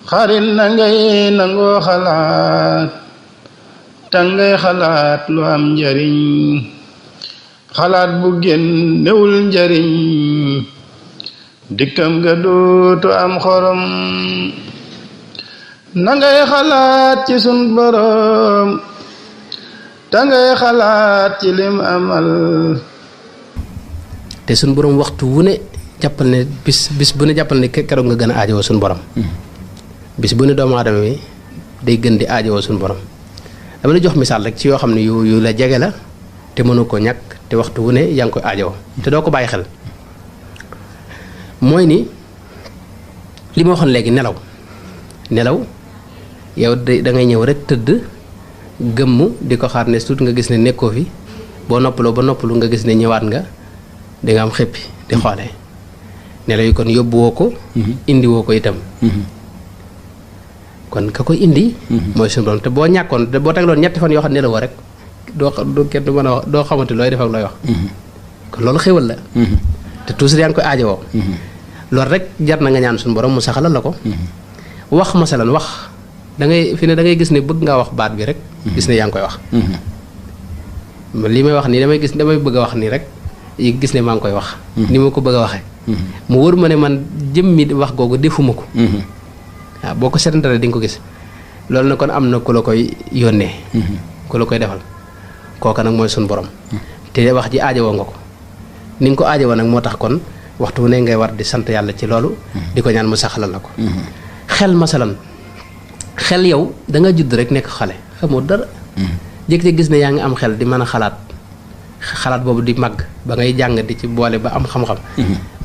xarit na ngay nangoo xalaat te ngay xalaat lu am njariñ xalaat bu génnewul njariñ dikkam nga dootu am xorom na ngay xalaat ci sun borom te ngay xalaat ci lim amal te sun borom waxtu wu ne jàppal ne bis bu ne jàppal ne keroog nga gën a aajowoo sun borom bis bu ne doomu aadama bi day gën di aajowoo sun borom dama la jox misaal rek ci yoo xam ne yu la jege la te mënu ko ñàkk te waxtu wu ne yaa ngi koy aajowoo te doo ko bàyyi xel mooy ni li ma waxoon léegi nelaw yow da ngay ñëw rek tëdd gëmm di ko xaar ne tuuti nga gis ne nekkoo fi boo noppaloo ba noppalu nga gis ne ñëwaat nga di nga am xëppi di xoolee nelaw yi kon yóbbuwoo ko indi woo ko itam kon ka koy indi mooy suñu borom te boo ñàkkoon te boo tegloon ñetti fan yoo xam ne nelawoo rek doo kenn du mën a wax doo xamante looy def ak looy wax kon loolu xéwal la te toujours yaa ngi koy aajowoo loolu rek jar na nga ñaan suñu borom mu saxalal la ko wax masalan wax da ngay fi ne da ngay gis ne bëgg ngaa wax baat bi rek gis ne yaa ngi koy wax li may wax nii damay bëgg a wax nii rek gis ne maa ngi koy wax ni ma ko bëgg a waxee mu wóor ma ne man jëmmi wax googu defuma ko waaw boo ko seetantalee di nga ko gis loolu na kon am na ku la koy yónnee ku la koy defal kooka nag mooy suñu borom te wax ji aajowoo nga ko ni nga ko aajowoo nag moo tax kon waxtu wu ne ngay war di sant yàlla ci loolu di ko ñaan mu saxalal la ko xel masalan xel yow da nga judd rek nekk xale xamoo dara jékki-jékki gis ne yaa ngi am xel di mën a xalaat boobu di màgg ba ngay jàng di ci boole ba am xam-xam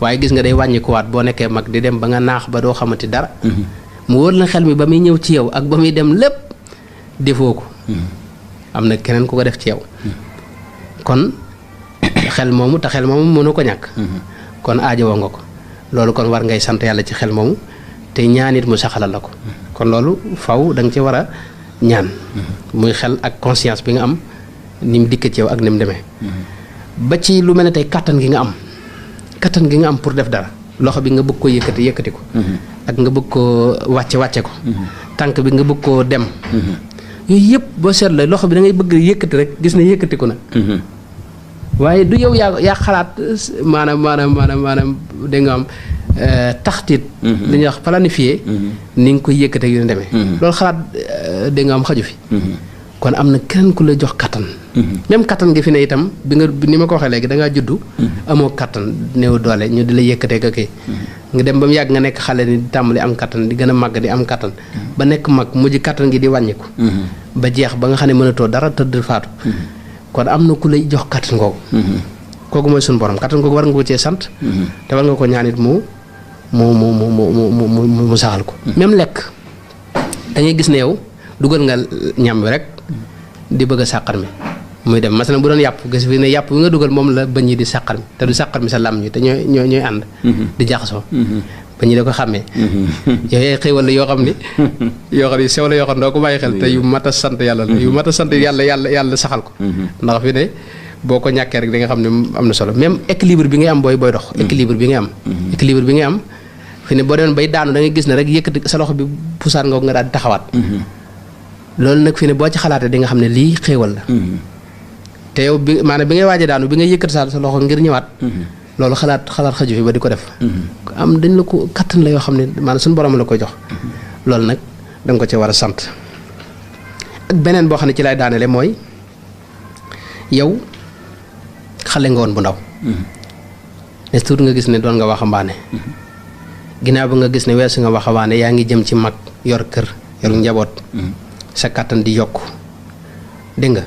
waaye gis nga day wàññikuwaat boo nekkee mag di dem ba nga naax ba doo xamati dara mu wóor la xel mi ba muy ñëw ci yow ak ba muy dem lépp defoo ko am na keneen ku ko def ci yow kon xel moomu te xel moomu mënu ko ñàkk kon aajowoo nga ko loolu kon war ngay sant yàlla ci xel moomu te ñaanit mu saxalal la ko kon loolu faw da nga ci war a ñaan muy xel ak conscience bi nga am ni mu dikk ci yow ak ni mu demee ba ci lu mel ne tey kattan gi nga am pour def dara loxo bi nga bëgg ko yëkkati ko ak nga bëgg koo wàcce ko tànk bi nga bëgg koo dem yooyu yëpp boo seetloo loxo bi da ngay bëgg yëkkati rek gis ne yëkkatiku na waaye du yow yaa xalaat maanaam da nga am taxtit li ñuy wax planifié ni nga koy yëkkate yu ne demee loolu xalaat da nga am xaju fi kon am na keneen ku la jox kattan même kattan gi fi ne itam bi nga ni ma ko waxee léegi da ngaa juddu amoo kattan néew doole ñu di la yëkkatee ka kii nga dem ba mu yàgg nga nekk xale ni di tàmbali am kattan di gën a màgg di am kattan ba nekk mag mujj kattan gi di wàññiku ba jeex ba nga xam ne mënatoo dara tëdd faatu kon am na ku lay jox kattan googu kooku mooy suñu borom kattan googu war nga ko cee sant te war nga ko ñaanit mu saxal ko même lekk da ngay gis ne yow dugal nga ñam bi rek di bëgg a sàqar mi muy dem masalan bu doon yàpp gis fi ne yàpp bi nga dugal moom la bëñ yi di sàqar mi te du sàqar mi sa lam ñi te ñooy ànd di jaxasoo bëñ yi da ko xàmmee yooyu ay xéwal la yoo xam ni sew la yoo xam ne doo ko bàyyi xel te yu mat a sant yàlla la yu mat a sant yàlla saxal ko ndax fi ne boo ko ñàkkee rek da nga xam ne am na solo même équilibre bi ngay am booy dox équilibre bi ngay am fi ne boo demoon bay daanu da ngay gis ne rek yëkkati sa loxo bi pusaat nga daal di taxawaat loolu nag fi ne boo ci xalaatee di nga xam ne lii xéewal la te yow bi maanaam bi ngay waaje daanu bi ngay yëkkati sa loxo ngir ñëwaat loolu xalaat xaju fi ba di ko def am dañ la ko kattan la yoo xam ne maanaam suñu borom la koy jox loolu nag da nga ko ci war a sant ak beneen boo xam ne ci lay daanele mooy yow xale nga woon bu ndaw ne tuut nga gis ne doon nga waxambaane ginnaaw ba nga gis ne weesu nga waxambaane yaa ngi jëm ci mag yor kër yor njaboot sa kattan di yokk dégg nga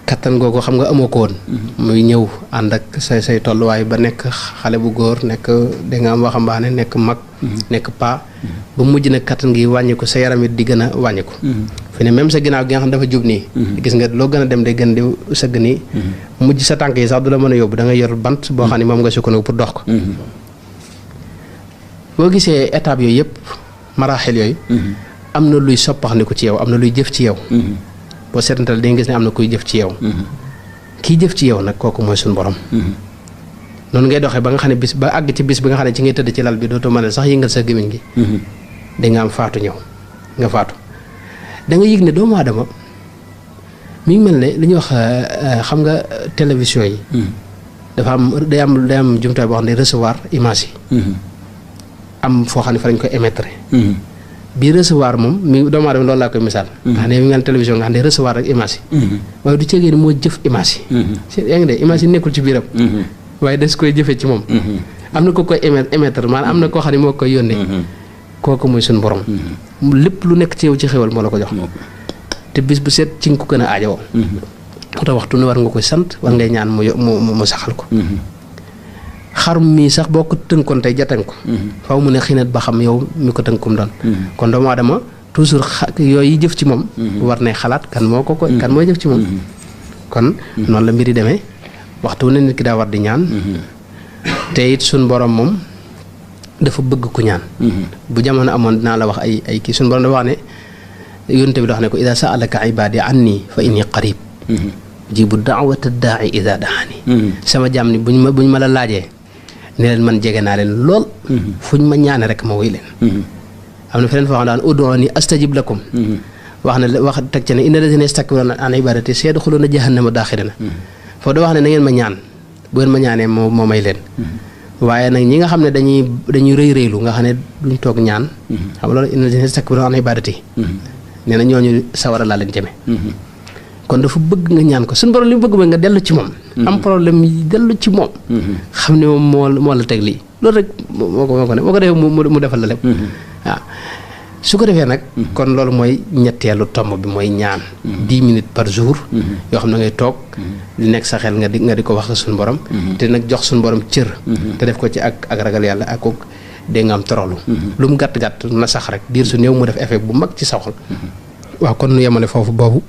kattan googu xam nga amoo ko woon muy ñëw ànd ak say tolluwaay ba nekk xale bu góor nekk da nga am waxambaane nekk mag nekk paa ba mujj na kattan gi wàññiku sa yaram it di gën a wàññiku fi ne même sa ginnaaw gi nga xam dafa jub nii gis nga loo gën a dem day gën di sëgg nii mujj sa tànk yi sax du la mën a yóbbu da nga yor bant boo xam ne moom nga sukkandiku pour dox ko boo gisee étape yooyu yëpp maraaxil yooyu am na luy soppaxniku ci yow am na luy jëf ci yow boo seetantal di nga gis ne am na kuy jëf ci yow kii jëf ci yow nag kooku mooy suñu borom noonu ngay doxee ba nga xam ne bis ba àgg ci bis bi nga xam ne ci ngay tëdd ci lal bi dootoo mën a sax yëngal sa gémmiñ gi da nga am faatu ñëw nga faatu da nga yëg ne doomu aadama mi ngi mel ne li ñuy wax xam nga télévision yi. dafa am day am jumtuwaay boo xam ne recevoir image yi. am foo xam ne fa lañ koy émettre. bii recevoir moom mi doomu aadama loolu laa koy misaal. nga xam ne mi ngi mel télévision nga xam ne recevoir rek image yi. waaye du ceegee ni moo jëf image yi. yaa ngi de image yi nekkul ci biiram. waaye des koy jëfee ci moom. am na ko koy émettre maanaam am na koo xam ne moo koy yónnee. kooku mooy suñu borom. lépp lu nekk ci yow ci xéwal moo la ko jox. te bis bu set ci nga ko gën a aajowoo. moo tax waxtu ne war nga koy sant war ngay ñaan mu saxal ko. xarum mii sax boo ko tënkoon tey jatan ko. faw mu ne xinat ba xam yow mi ko tënkum doon. kon doomu aadama toujours yooyu jëf ci moom. war nay xalaat kan moo kan mooy jëf ci moom. kon noonu la mbir yi demee waxtu ne nit ki daa war di ñaan. te it suñ borom moom dafa bëgg ku ñaan. bu jamono amoon dinaa la wax ay kii suñ borom dafa wax ne yónte bi da wax ne ko ida saalaka ibadi anni fa inni qarib jibu daawata daai ida daani sama jaam ni buñ ma la laajee ne leen man jege naa leen lool fuñ ma ñaane rek ma woy leen am na feneen foo xam daan ud'uuni astajib lakum wax teg ca ne inna lazina yastakbiruuna an ibadati sayadxuluuna jahannama daaxirina foofu da wax ne na ngeen ma ñaan bu ngeen ma ñaanee moo may leen waaye nag ñi nga xam ne dañuy rëy rëylu nga xam ne duñ toog ñaan xam nga loolu inna lazina yastakbiruuna an ibadati nee na ñooñu sawara laa leen jëme kon dafa bëgg nga ñaan ko suñu borom li mu bëgg mooy nga dellu ci moom. am problème yi dellu ci moom. xam ne moom moo la teg lii loolu rek moo ko ne boo ko defee mu defal la lépp. waaw su ko defee nag. kon loolu mooy ñetteelu tomb bi mooy ñaan. 10 minutes par jour. yoo xam ne ngay toog. di nekk sa xel nga di ko wax suñu borom. te nag jox suñu borom cër. te def ko ci ak ragal yàlla ak kook dégg nga am toroxlu. lu mu gàtt gàtt na sax rek diir su néew mu def effet bu mag ci sa xol. waaw kon nu yemale foofu boobu.